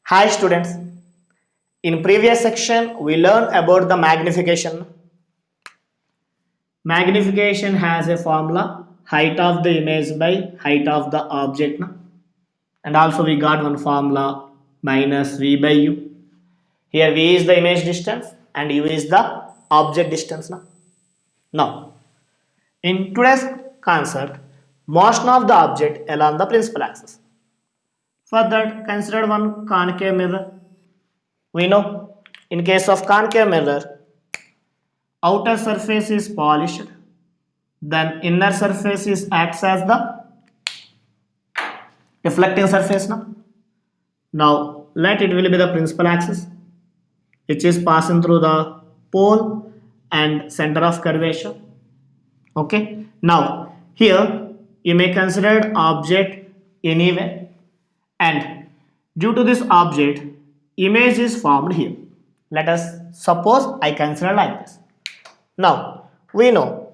Hi students, in previous section we learned about the magnification. Magnification has a formula height of the image by height of the object and also we got one formula minus v by u. Here v is the image distance and u is the object distance. Now in today's concept motion of the object along the principal axis. For that consider one concave mirror. We know in case of concave mirror, outer surface is polished, then inner surface is acts as the reflecting surface. Now let it will be the principal axis, which is passing through the pole and center of curvature. Okay. Now here you may consider object anywhere, and due to this object, image is formed here. Let us suppose I consider like this. Now we know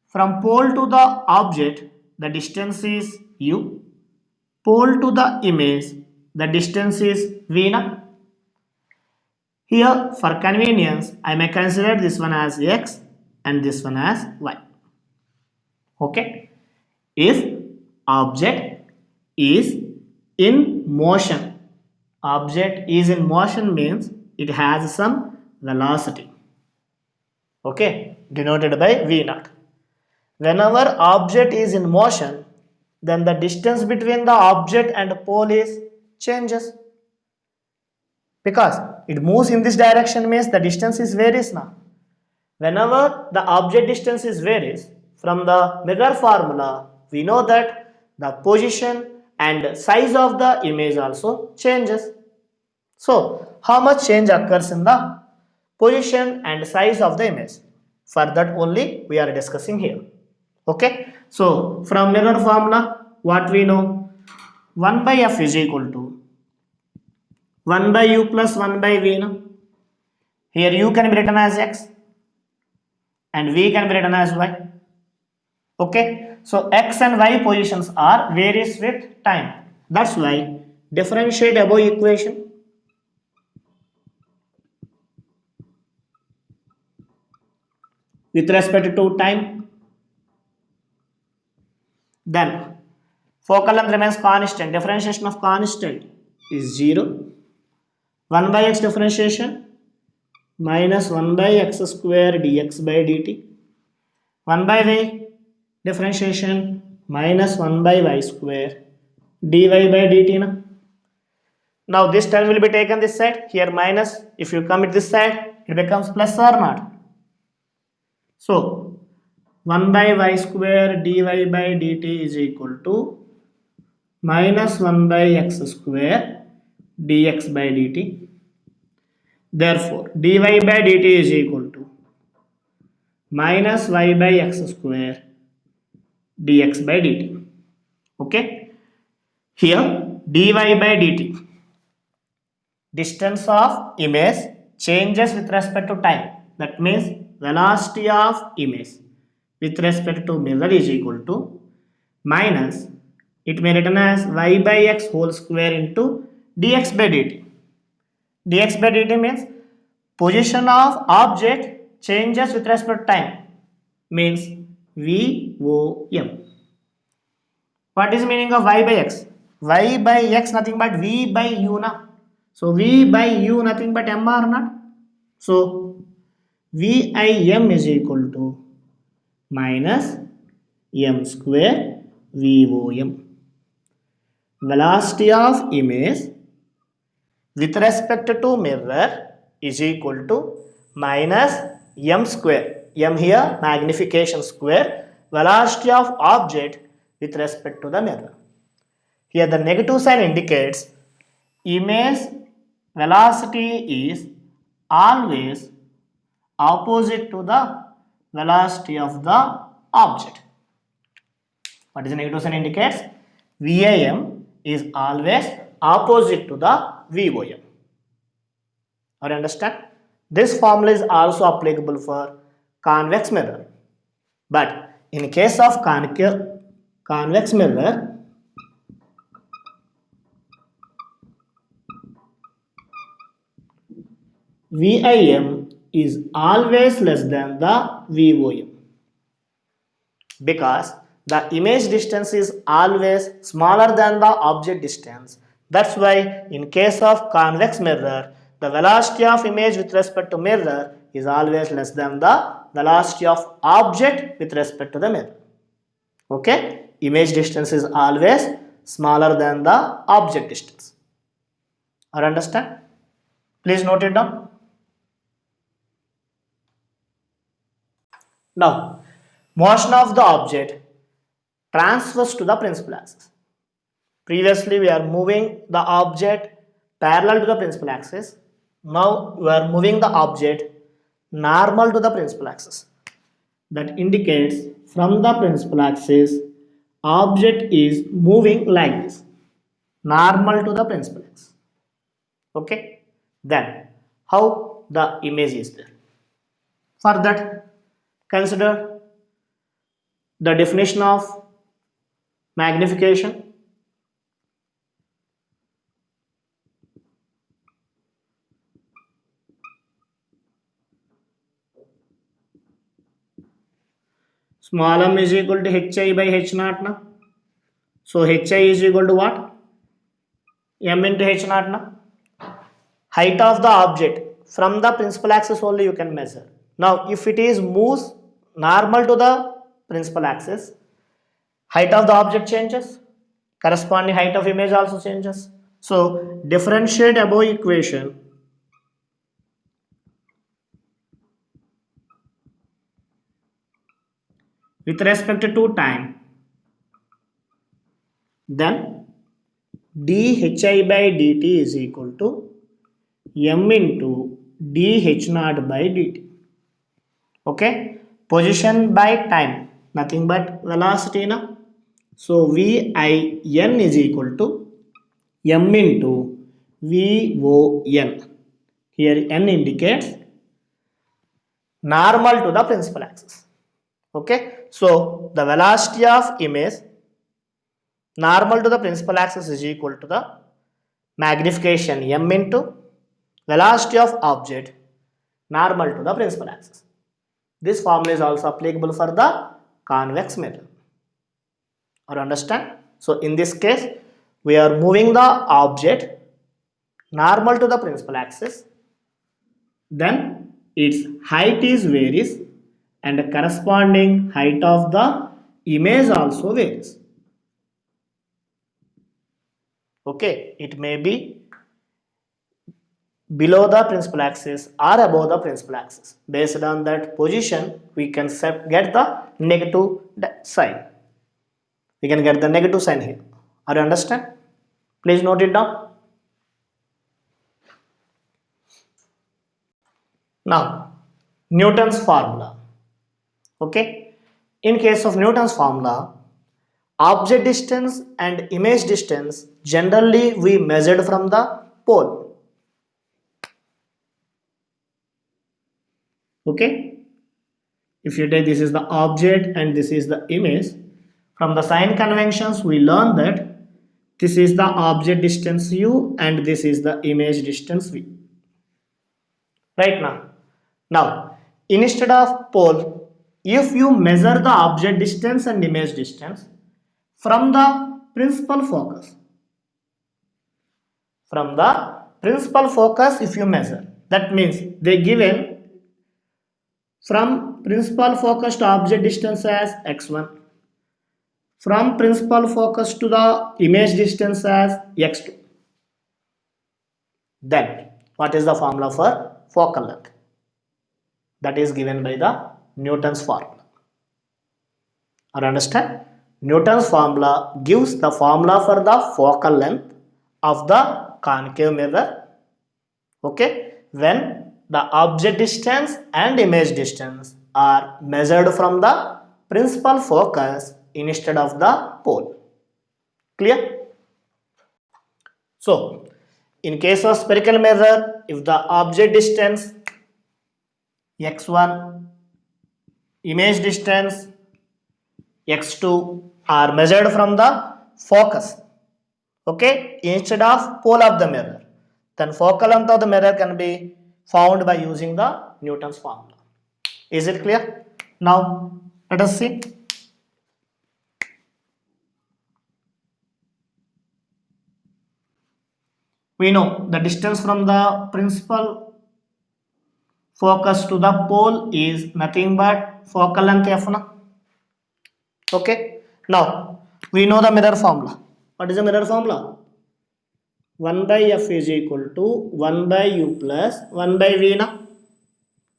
from pole to the object the distance is u, pole to the image the distance is v. Here for convenience I may consider this one as x and this one as y. Okay. If object is in motion, object is in motion means it has some velocity. Okay, denoted by v naught. Whenever object is in motion, then the distance between the object and pole is changes, because it moves in this direction means the distance is varies now. Whenever the object distance is varies, from the mirror formula we know that the position and size of the image also changes. So how much change occurs in the position and size of the image? For that only we are discussing here. Okay. So from mirror formula what we know, 1 by f is equal to 1 by u plus 1 by v. Here u can be written as x and v can be written as y. Okay. So x and y positions are varies with time. That's why differentiate above equation. With respect to time, then focal length remains constant. Differentiation of constant is 0. 1 by x differentiation minus 1 by x square dx by dt. 1 by y differentiation minus 1 by y square dy by dt. Now this term will be taken this side. Here minus. If you come at this side, it becomes plus or not. So 1 by y square dy by dt is equal to minus 1 by x square dx by dt. Therefore dy by dt is equal to minus y by x square dx by dt. Okay. Here dy by dt, distance of image changes with respect to time. That means velocity of image with respect to mirror is equal to minus, it may written as y by x whole square into dx by dt. Dx by dt means position of object changes with respect to time, means VOM. What is meaning of y by x? Y by x nothing but v by u na. So v by u nothing but m or not. So VIM is equal to minus m square VOM. Velocity of image with respect to mirror is equal to minus m square. M here magnification square, velocity of object with respect to the mirror. Here the negative sign indicates image velocity is always opposite to the velocity of the object. What is the negative sign indicates? VIM is always opposite to the VOM. Or understand? This formula is also applicable for convex mirror. But in case of convex mirror, VIM is always less than the VOM because the image distance is always smaller than the object distance. That's why in case of convex mirror, the velocity of image with respect to mirror is always less than the velocity of object with respect to the mirror. Okay, image distance is always smaller than the object distance. Or understand? Please note it down. Now, motion of the object transfers to the principal axis. Previously, we are moving the object parallel to the principal axis. Now, we are moving the object normal to the principal axis. That indicates from the principal axis, object is moving like this, normal to the principal axis. Okay, then how the image is there? For that, consider the definition of magnification. Small m is equal to hi by h naught na. So hi is equal to what? M into h naught na. Height of the object from the principal axis only you can measure. Now if it is moves normal to the principal axis, height of the object changes, corresponding height of image also changes. So differentiate above equation with respect to time, then dhi by dt is equal to m into dh naught by dt. Okay, position by time, nothing but velocity na. So Vin is equal to m into VON. Here n indicates normal to the principal axis. Okay, so the velocity of image normal to the principal axis is equal to the magnification m into velocity of object normal to the principal axis. This formula is also applicable for the convex mirror. Or understand? So in this case, we are moving the object normal to the principal axis, then its height is varies and the corresponding height of the image also varies. Okay, it may be below the principal axis or above the principal axis. Based on that position, we can get the negative sign. We can get the negative sign here. Are you understand? Please note it down. Now, Newton's formula. Okay, in case of Newton's formula, object distance and image distance generally we measured from the pole. Okay, if you take this is the object and this is the image, from the sign conventions we learn that this is the object distance u and this is the image distance v. Right now instead of pole, if you measure the object distance and image distance from the principal focus, if you measure, that means they given from principal focus to object distance as x1, from principal focus to the image distance as x2. Then what is the formula for focal length? That is given by the Newton's formula. Or understand? Newton's formula gives the formula for the focal length of the concave mirror. Okay, when the object distance and image distance are measured from the principal focus instead of the pole. Clear? So, in case of spherical mirror, if the object distance x1, image distance x2 are measured from the focus, okay, instead of pole of the mirror, then focal length of the mirror can be found by using the Newton's formula. Is it clear? Now let us see. We know the distance from the principal focus to the pole is nothing but focal length f. Okay. Now we know the mirror formula. What is the mirror formula? 1 by f is equal to 1 by u plus 1 by v.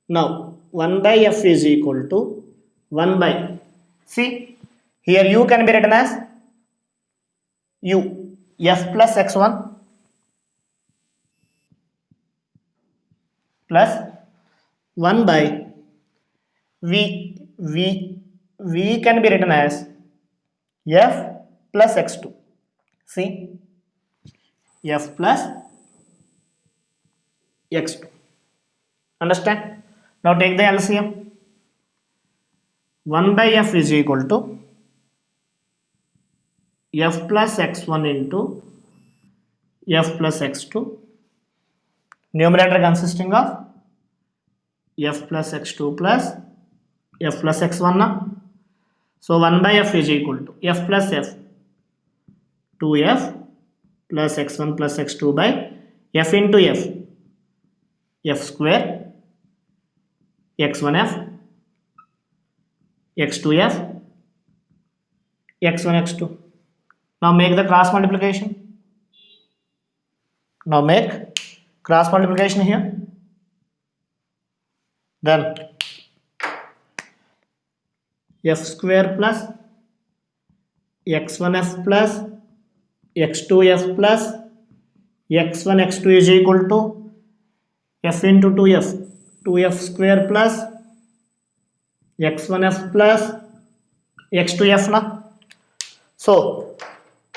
Now 1 by f is equal to 1 by, see here u can be written as u f plus x1 plus 1 by v can be written as f plus x2. See, f plus x2. Understand? Now take the LCM. 1 by f is equal to f plus x1 into f plus x2. Numerator consisting of f plus x2 plus f plus x1. So 1 by f is equal to f plus f 2f plus x1 plus x2 by f into f square x1f x2f x1 x2. Now make the cross multiplication. Now make cross multiplication here. Then f square plus x1f plus x2f plus x1 x2 is equal to f into 2f square plus x1f plus x2f na. So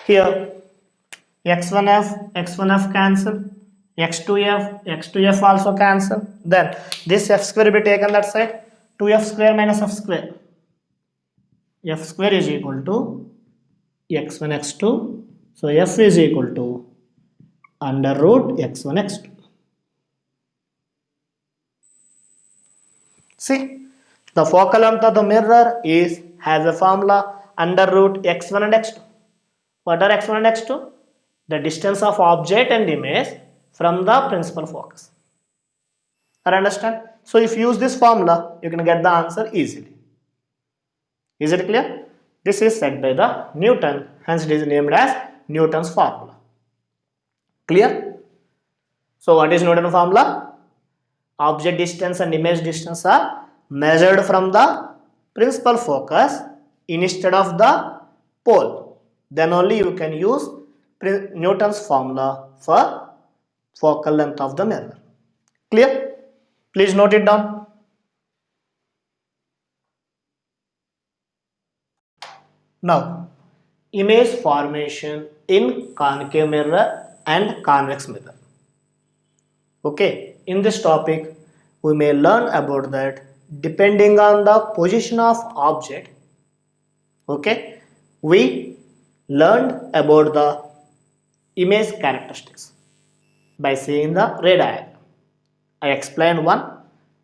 here x1f cancel, x2f also cancel, then this f square will be taken that side, 2f square minus f square, f square is equal to x1 x2, so f is equal to under root x1 x2. See, the focal length of the mirror has a formula under root x1 and x2. What are x1 and x2? The distance of object and image from the principal focus. I understand? So if you use this formula, you can get the answer easily. Is it clear? This is said by the Newton, hence it is named as Newton's formula. Clear? So what is Newton's formula? Object distance and image distance are measured from the principal focus instead of the pole. Then only you can use Newton's formula for focal length of the mirror. Clear? Please note it down. Now, image formation in concave mirror and convex mirror. Okay, in this topic, we may learn about that depending on the position of object. Okay, we learned about the image characteristics by seeing the ray diagram. I explained one,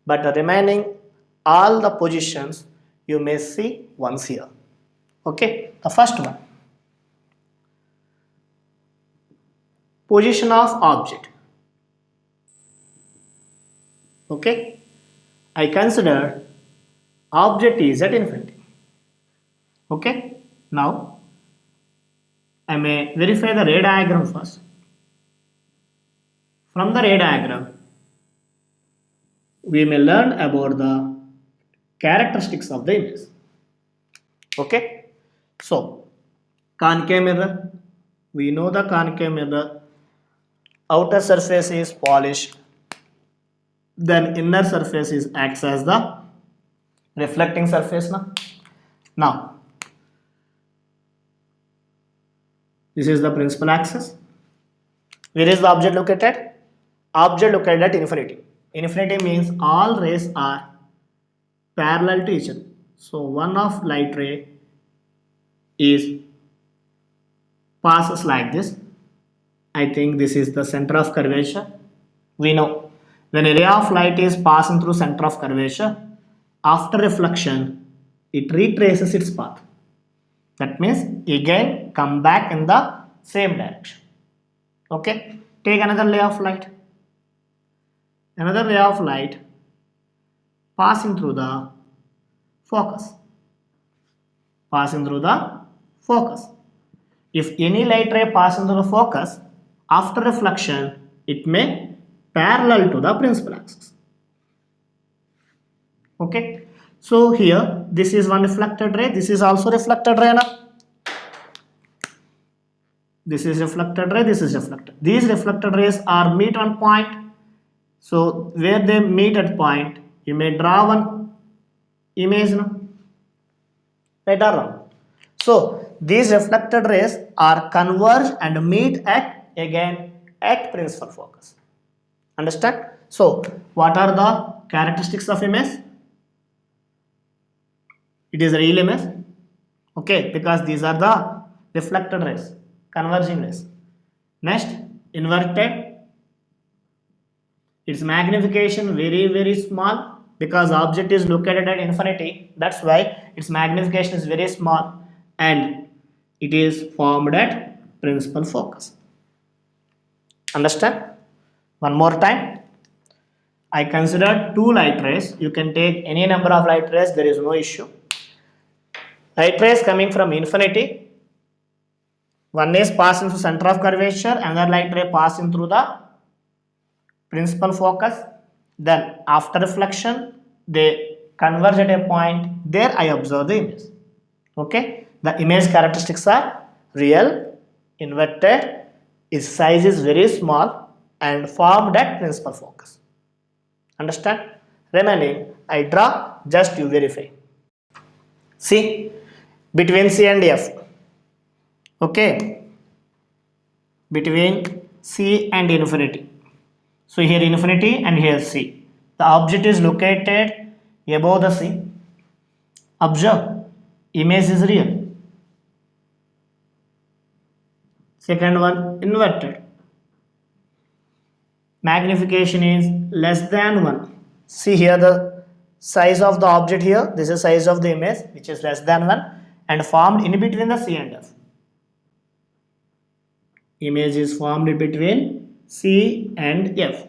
but the remaining all the positions you may see once here. Okay, the first one, position of object. Okay, I consider object is at infinity. Okay, now I may verify the ray diagram first. From the ray diagram, we may learn about the characteristics of the image. Okay, so concave mirror, we know the concave mirror outer surface is polished, then inner surface acts as the reflecting surface. Now this is the principal axis. Where is the object located? Object located at infinity. Infinity means all rays are parallel to each other. So one of light ray passes like this. I think this is the center of curvature. We know When a ray of light is passing through center of curvature, after reflection, it retraces its path. That means again come back in the same direction. Okay, take another ray of light. Another ray of light passing through the focus. Passing through the focus. If any light ray passes through the focus, after reflection, it may parallel to the principal axis. Okay, so here this is one reflected ray, this is also reflected ray now. This is reflected ray, this is reflected. These reflected rays are meet on point. So where they meet at point, you may draw one image now. Right or wrong? So these reflected rays are converged and meet at again at principal focus. Understand? So what are the characteristics of image? It is a real image. Okay, because these are the reflected rays, converging rays. Next, inverted. Its magnification very small because object is located at infinity. That's why its magnification is very small and it is formed at principal focus. Understand? One more time. I considered two light rays. You can take any number of light rays, there is no issue. Light rays coming from infinity. One is passing through center of curvature, another light ray passing through the principal focus. Then after reflection, they converge at a point. There I observe the image. Okay, the image characteristics are real, inverted, its size is very small and formed at principal focus. Understand? Remaining, I draw, just you verify. See, between C and F. Okay, between C and infinity. So here infinity and here C. The object is located above the C. Observe, image is real. Second one, inverted. Magnification is less than 1. See here the size of the object here. This is size of the image which is less than 1 and formed in between the C and F. Image is formed between C and F.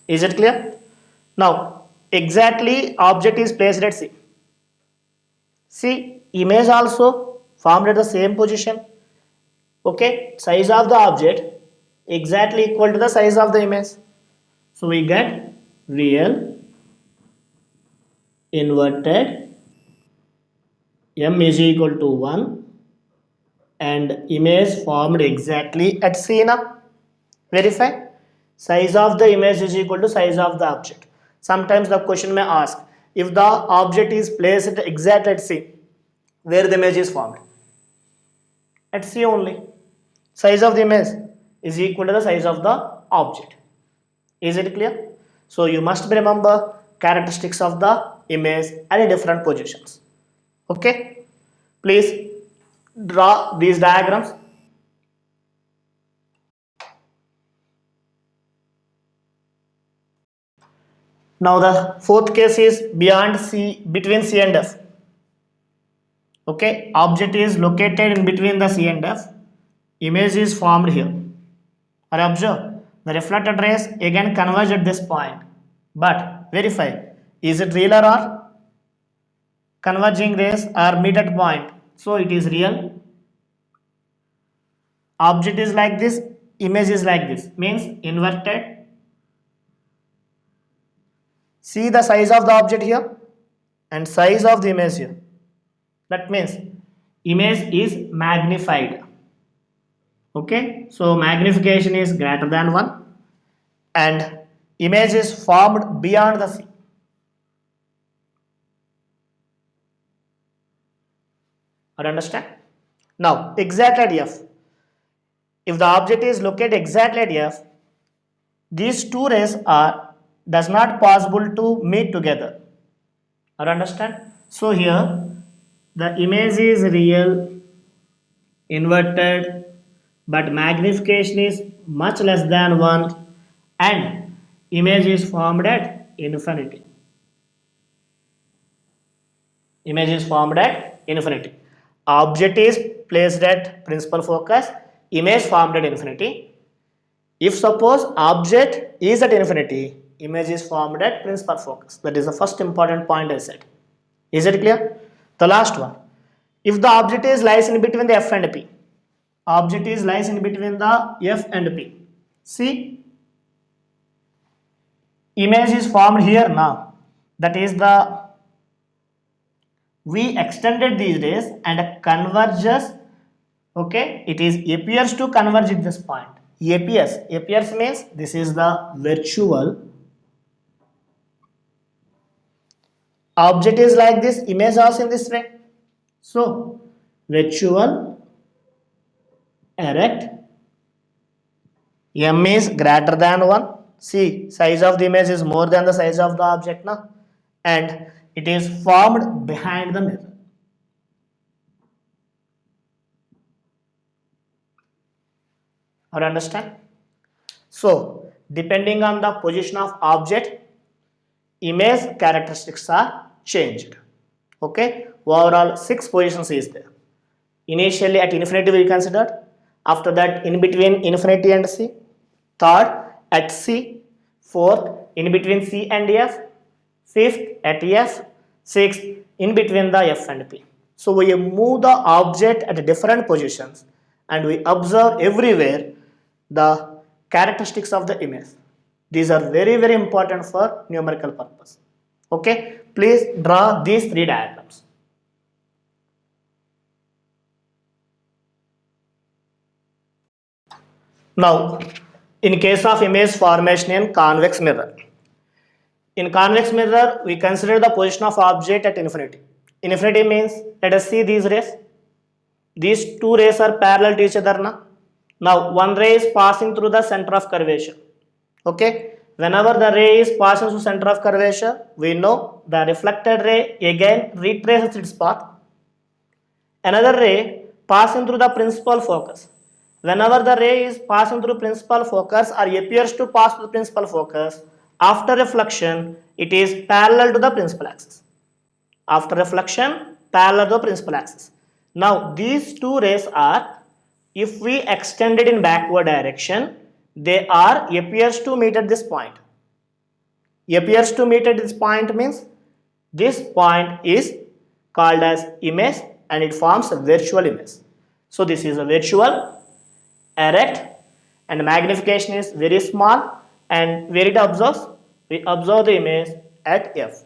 Is it clear? Now, exactly object is placed at C. See, image also formed at the same position. Okay, size of the object exactly equal to the size of the image. So we get real, inverted, M is equal to 1 and image formed exactly at C now. Verify. Size of the image is equal to size of the object. Sometimes the question may ask, if the object is placed exactly at C, where the image is formed? At C only. Size of the image is equal to the size of the object. Is it clear? So you must remember characteristics of the image at different positions. Okay? Please draw these diagrams. Now the fourth case is beyond C, between C and F. Okay, object is located in between the C and F. Image is formed here. Or observe, the reflected rays again converge at this point. But verify, is it real or not? Converging rays are meet at point. So it is real. Object is like this, image is like this. Means inverted. See the size of the object here and size of the image here. That means image is magnified. Okay, so magnification is greater than 1 and image is formed beyond the C. Or understand? Now exactly at F. If the object is located exactly at F, these two rays are does not possible to meet together. Or understand? So here the image is real, inverted, but magnification is much less than 1 and Image is formed at infinity. Image is formed at infinity. Object is placed at principal focus. Image formed at infinity. If suppose object is at infinity, image is formed at principal focus. That is the first important point I said. Is it clear? The last one. If the object is lies in between the F and P, object is lies in between the F and P. See, image is formed here now. That is the we extended these rays and converges. Okay, it is appears to converge at this point. Appears means this is the virtual object is like this, image also in this way. So virtual erect, m is greater than 1. See, size of the image is more than the size of the object now, and it is formed behind the mirror. Or understand? So depending on the position of object, image characteristics are changed. Okay, overall 6 positions is there. Initially at infinity we considered, after that in between infinity and C, third at C, fourth in between C and F, fifth at F, sixth in between the F and P. So we move the object at different positions and we observe everywhere the characteristics of the image. These are very important for numerical purpose. Okay, please draw these 3 diagrams. Now, in case of image formation in convex mirror, in convex mirror we consider the position of object at infinity. Infinity means, let us see these rays. These 2 rays are parallel to each other now. Now one ray is passing through the center of curvature. Okay, whenever the ray is passing through center of curvature, we know the reflected ray again retraces its path. Another ray passing through the principal focus. Whenever the ray is passing through principal focus or appears to pass through the principal focus, after reflection, it is parallel to the principal axis. After reflection, parallel to the principal axis. Now these 2 rays are, if we extend it in backward direction, they are appears to meet at this point. Appears to meet at this point means this point is called as image and it forms a virtual image. So this is a virtual erect and magnification is very small, and where it observes, we observe the image at F.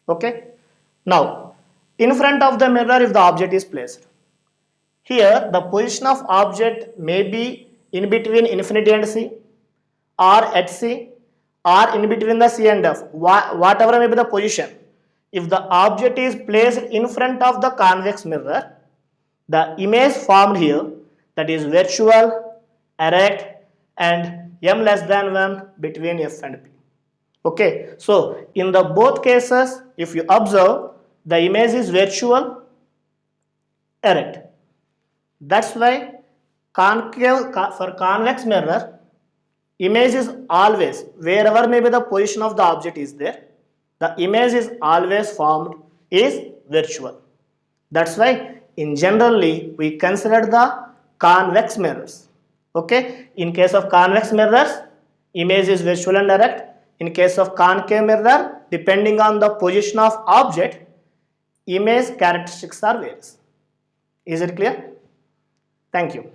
Okay. Now in front of the mirror if the object is placed, here the position of object may be in between infinity and C, or at C, or in between the C and F, whatever may be the position. If the object is placed in front of the convex mirror, the image formed here, that is virtual, erect and m less than 1 between F and P. Okay, so in the both cases if you observe, the image is virtual, erect. That's why for convex mirror, image is always, wherever maybe the position of the object is there, the image is always formed is virtual. That's why in generally we consider the convex mirrors. Okay, in case of convex mirrors, image is virtual and erect. In case of concave mirror, depending on the position of object, image characteristics are various. Is it clear? Thank you.